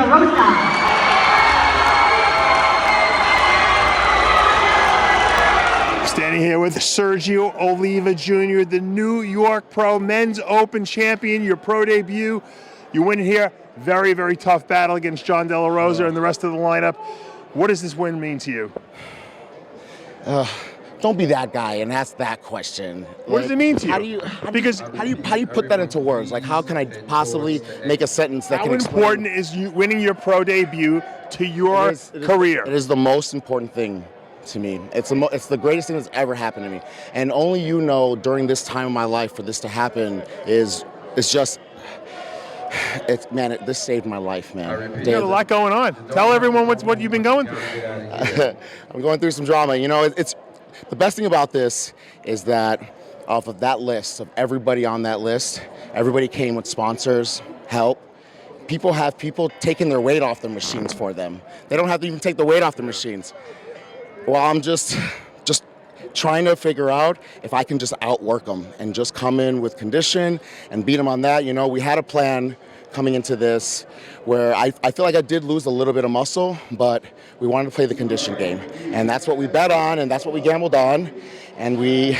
La Rosa. Standing here with Sergio Oliva Jr., the New York Pro Men's Open champion, your pro debut. You win here. Very, very tough battle against John De La Rosa and the rest of the lineup. What does this win mean to you? Don't be that guy and ask that question. What does it mean to you? How do you put that into words? Like, how can I possibly make a sentence that can explain? How important is you winning your pro debut to your career? It is the most important thing to me. It's the greatest thing that's ever happened to me. And only you know during this time of my life for this to happen is just. This saved my life, man. You got a lot going on. Tell everyone what you've been going through. I'm going through some drama. You know, it's the best thing about this is that off of that list, of everybody on that list, everybody came with sponsors, help. People have taking their weight off the machines for them. They don't have to even take the weight off the machines. Well, I'm just trying to figure out if I can just outwork them and just come in with condition and beat them on that. You know, we had a plan coming into this where I feel like I did lose a little bit of muscle, but we wanted to play the condition game. And that's what we bet on, and that's what we gambled on, and we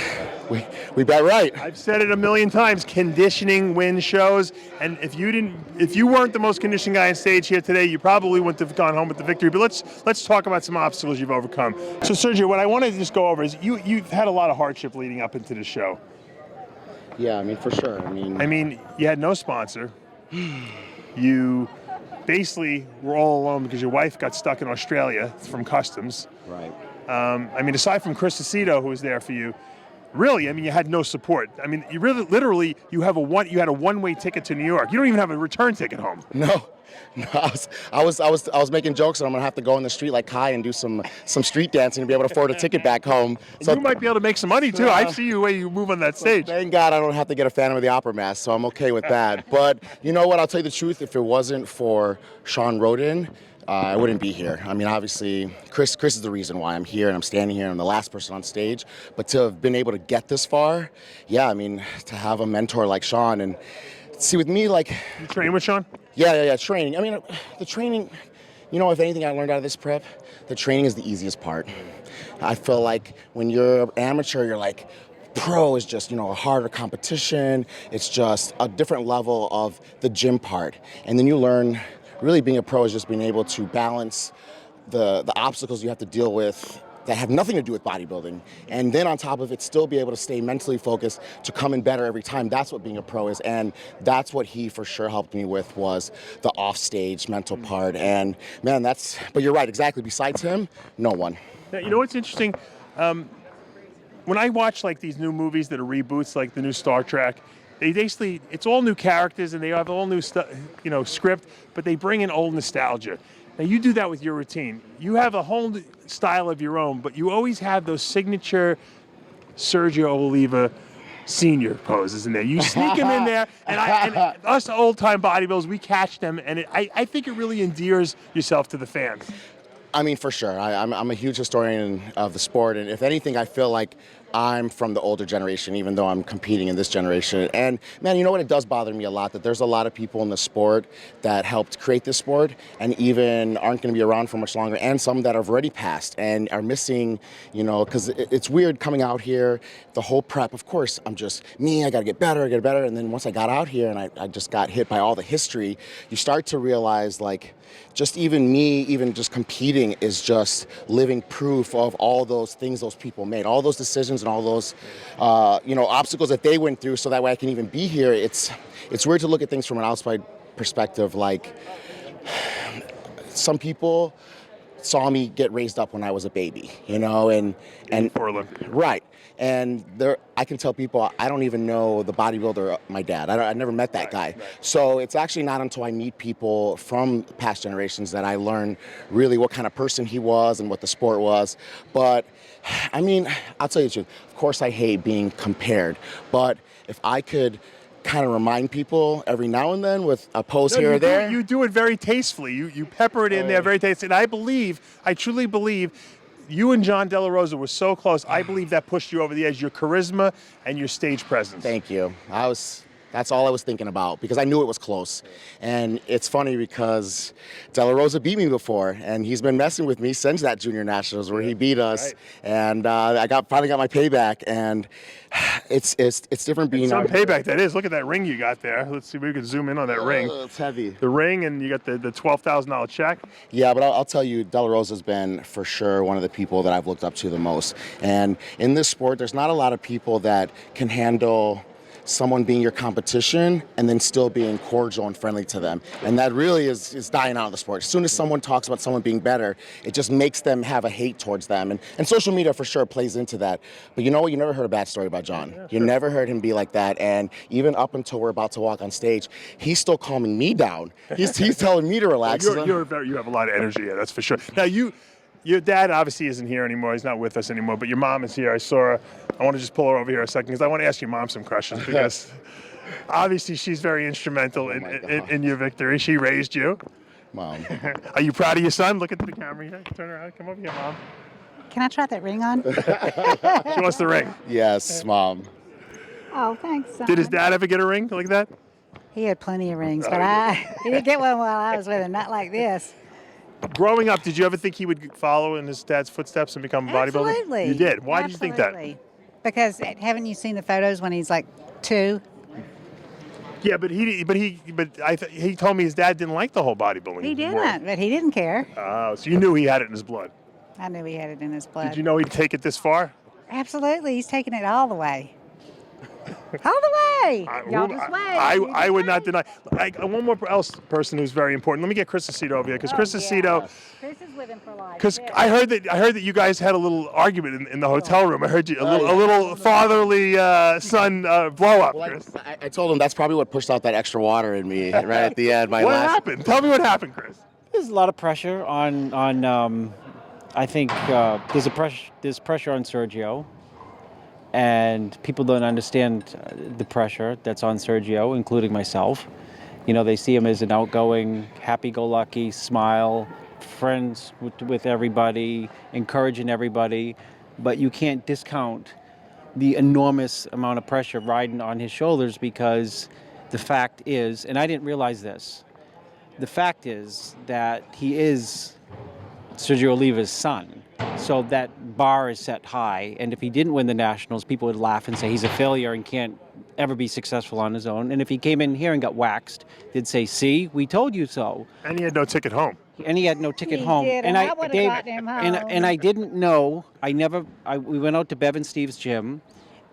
bet right. I've said it a million times, conditioning wins shows, and if you weren't the most conditioned guy on stage here today, you probably wouldn't have gone home with the victory. But let's talk about some obstacles you've overcome. So Sergio, what I want to just go over is you've had a lot of hardship leading up into the show. Yeah, I mean, for sure. I mean, you had no sponsor. You basically were all alone because your wife got stuck in Australia from customs. Right. I mean, aside from Chris Aceto, who was there for you, really, I mean, you had no support. I mean, you really, literally, you had a one-way ticket to New York. You don't even have a return ticket home. No, I was making jokes that I'm gonna have to go in the street like Kai and do some street dancing to be able to afford a ticket back home. So you might be able to make some money too. I see the way you move on that stage. Thank God I don't have to get a Phantom of the Opera mask, so I'm okay with that. But you know what? I'll tell you the truth. If it wasn't for Sean Roden, I wouldn't be here. I mean, obviously, Chris is the reason why I'm here and I'm standing here and I'm the last person on stage. But to have been able to get this far, yeah, I mean, to have a mentor like Sean and see with me, like... You train with Sean? Yeah, training. I mean, the training, you know, if anything I learned out of this prep, the training is the easiest part. I feel like when you're amateur, you're like, pro is just, you know, a harder competition. It's just a different level of the gym part. And then you learn... Really being a pro is just being able to balance the obstacles you have to deal with that have nothing to do with bodybuilding. And then on top of it, still be able to stay mentally focused to come in better every time. That's what being a pro is. And that's what he for sure helped me with, was the offstage mental part. And man, but you're right, exactly. Besides him, no one. Now, you know what's interesting? When I watch like these new movies that are reboots, like the new Star Trek, they basically, it's all new characters and they have all new script, but they bring in old nostalgia. Now you do that with your routine. You have a whole style of your own, but you always have those signature Sergio Oliva Sr. poses in there. You sneak them in there, and us old-time bodybuilders, we catch them, and I think it really endears yourself to the fans. I mean, for sure. I'm a huge historian of the sport, and if anything, I feel like I'm from the older generation, even though I'm competing in this generation. And man, you know what? It does bother me a lot that there's a lot of people in the sport that helped create this sport and even aren't going to be around for much longer, and some that have already passed and are missing, you know, because it's weird coming out here, the whole prep. Of course, I'm just me, I got to get better. And then once I got out here and I just got hit by all the history, you start to realize, like, just even me, even just competing is just living proof of all those things those people made, all those decisions and all those, obstacles that they went through so that way I can even be here. It's weird to look at things from an outside perspective. Like, some people saw me get raised up when I was a baby, you know, and right. And I can tell people I don't even know the bodybuilder, my dad. I never met that guy. Right. So it's actually not until I meet people from past generations that I learn really what kind of person he was and what the sport was. But I mean, I'll tell you the truth. Of course, I hate being compared. But if I could kind of remind people every now and then with a pose here or there. You do it very tastefully. You pepper it in there very tastefully. And I truly believe, you and John De La Rosa were so close. I believe that pushed you over the edge, your charisma and your stage presence. Thank you. That's all I was thinking about because I knew it was close. And it's funny because De La Rosa beat me before, and he's been messing with me since that Junior Nationals where he beat us. Right. And I finally got my payback, and it's different being Some out here. payback that is. Look at that ring you got there. Let's see if we can zoom in on that ring. It's heavy. The ring, and you got the $12,000 check. Yeah, but I'll tell you, De La Rosa's been for sure one of the people that I've looked up to the most. And in this sport, there's not a lot of people that can handle someone being your competition and then still being cordial and friendly to them. And that really is dying out of the sport. As soon as someone talks about someone being better, it just makes them have a hate towards them. And social media for sure plays into that. But you know what? You never heard a bad story about John. You never heard him be like that. And even up until we're about to walk on stage, he's still calming me down. He's telling me to relax. You have a lot of energy, yeah, that's for sure. Now, your dad obviously isn't here anymore. He's not with us anymore, but your mom is here. I saw her. I want to just pull her over here a second because I want to ask your mom some questions because obviously she's very instrumental in your victory. She raised you. Mom. Are you proud of your son? Look at the camera here. Turn around. Come over here, Mom. Can I try that ring on? She wants the ring. Yes, Mom. Oh, thanks, son. Did his dad ever get a ring like that? He had plenty of rings, but he didn't get one while I was with him, not like this. Growing up, did you ever think he would follow in his dad's footsteps and become a bodybuilder? Absolutely. You did. Why did you think that? Absolutely. Because haven't you seen the photos when he's like 2? Yeah, but he told me his dad didn't like the whole bodybuilding. He didn't, world. but he didn't care. Oh, so you knew he had it in his blood. I knew he had it in his blood. Did you know he'd take it this far? Absolutely. He's taking it all the way. All the way. Y'all just wait. I would not deny. One more person who's very important. Let me get Chris Aceto over here because Chris Aceto. Chris is with him for life. Because I heard that you guys had a little argument in the hotel room. I heard you a little fatherly son blow up. Well, Chris. I told him that's probably what pushed out that extra water in me right at the end. What happened? Tell me what happened, Chris. There's a lot of pressure on I think there's pressure on Sergio, and people don't understand the pressure that's on Sergio, including myself. You know, they see him as an outgoing, happy-go-lucky, smile, friends with everybody, encouraging everybody, but you can't discount the enormous amount of pressure riding on his shoulders because the fact is, and I didn't realize this, the fact is that he is Sergio Oliva's son. So that bar is set high, and if he didn't win the Nationals, people would laugh and say he's a failure and can't ever be successful on his own. And if he came in here and got waxed, they'd say, see, we told you so. And he had no ticket home. And he had no ticket He home. did, and I would've gotten him home. And I didn't know. We went out to Bev and Steve's gym,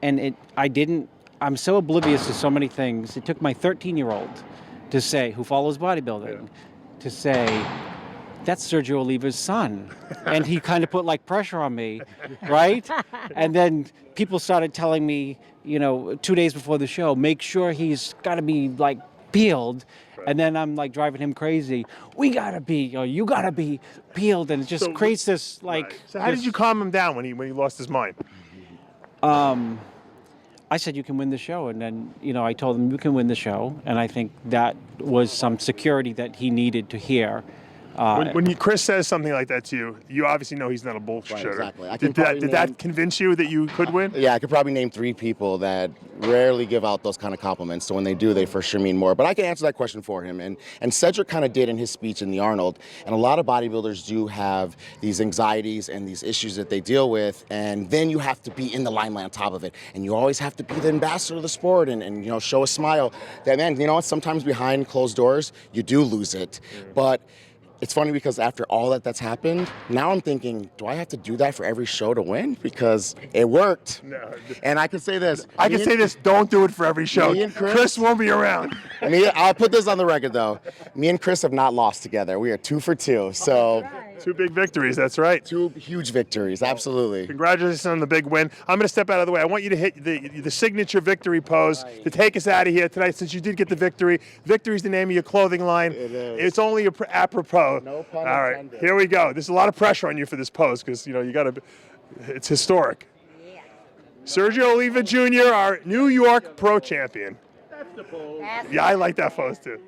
and I'm so oblivious to so many things. It took my 13-year-old to say, who follows bodybuilding, to say, that's Sergio Oliva's son. And he kind of put like pressure on me, right? And then people started telling me, 2 days before the show, make sure he's got to be like peeled. And then I'm like driving him crazy. You got to be peeled. And it just creates this like. Right. So how did you calm him down when he lost his mind? I said, you can win the show. And then, I told him, you can win the show. And I think that was some security that he needed to hear. When Chris says something like that to you, you obviously know he's not a bullshitter. Right, exactly. Did that convince you that you could win? Yeah, I could probably name 3 people that rarely give out those kind of compliments. So when they do, they for sure mean more. But I can answer that question for him. And Cedric kind of did in his speech in the Arnold. And a lot of bodybuilders do have these anxieties and these issues that they deal with. And then you have to be in the limelight on top of it. And you always have to be the ambassador of the sport and show a smile. That, man, sometimes behind closed doors, you do lose it. But it's funny because after all that's happened, now I'm thinking, do I have to do that for every show to win? Because it worked. No. And I can say this. Don't do it for every show. Chris won't be around. I'll put this on the record, though. Me and Chris have not lost together. We are 2 for 2. So. 2 big victories, that's right. 2 huge victories, absolutely. Congratulations on the big win. I'm going to step out of the way. I want you to hit the signature victory pose to take us out of here tonight since you did get the victory. Victory's the name of your clothing line. It is. It's only apropos. No pun All right, intended. here we go. There's a lot of pressure on you for this pose because, you got to, it's historic. Yeah. Sergio Oliva Jr., our New York Pro Champion. That's the pose. Yeah, I like that pose too.